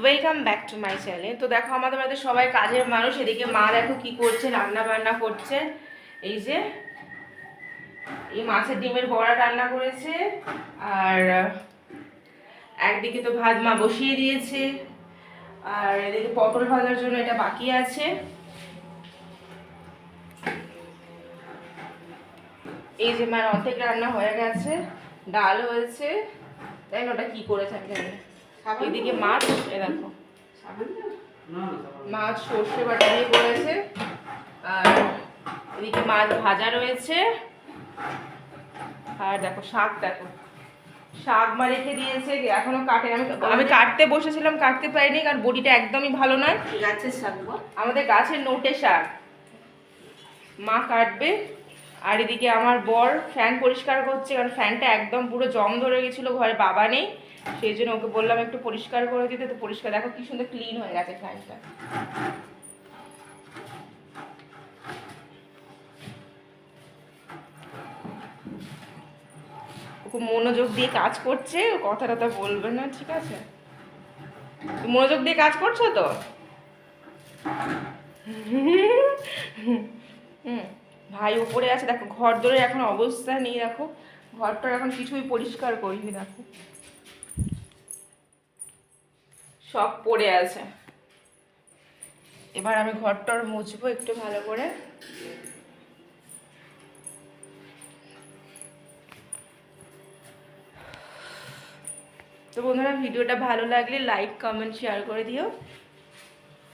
Welcome back to my channel. তো দেখো আমাদের বাড়িতে সবাই কাজের মানুষ। এদিকে মা দেখো কি করছে, রান্না বান্না করছে। এই যে এই মাছের ডিমের বড়া রান্না করেছে, আর একদিকে তো ভাত মা বসিয়ে দিয়েছে, আর এদিকে পটল ভাজার জন্য এটা বাকি আছে। এই যে মার অর্ধেক রান্না হয়ে গেছে, ডাল হয়েছে, তাই না? ওটা কি করেছে আমি জানি না। এদিকে মাছ, এ দেখো মাছ সর্ষে বাটা দিয়ে করেছে, আর এদিকে মাছ ভাজা রয়েছে, আর দেখো শাক, দেখো শাক মা রেখে দিয়েছে, এখনো কাটে। আমি কাটতে বসেছিলাম, কাটতে পারিনি, কারণ বডিটা একদমই ভালো নয়। গাছের শাক, আমাদের গাছের নোটে শাক, মা কাটবে। আর এদিকে আমার বর ফ্যান পরিষ্কার করছে, কারণ ফ্যানটা একদম পুরো জং ধরে গেছিলো, ঘরে বাবা নেই, সেই জন্য ওকে বললাম একটু পরিষ্কার করে দিতে। তো পরিষ্কার, দেখো কি সুন্দর ক্লিন হয়ে গেছে ফ্যানটা। খুব মনোযোগ দিয়ে কাজ করছে, কথা টথা বলবে না, ঠিক আছে? মনোযোগ দিয়ে কাজ করছো তো? ভাই উপরে আছে, দেখো ঘর দরে এখন অবস্থা নেই, দেখো ঘরটা এখন কিছুই পরিষ্কার করিনি, দেখো সব পড়ে আছে। এবার আমি ঘরটার মুছবো একটু ভালো করে। তো বন্ধুরা, ভিডিওটা ভালো লাগলে লাইক কমেন্ট শেয়ার করে দিও।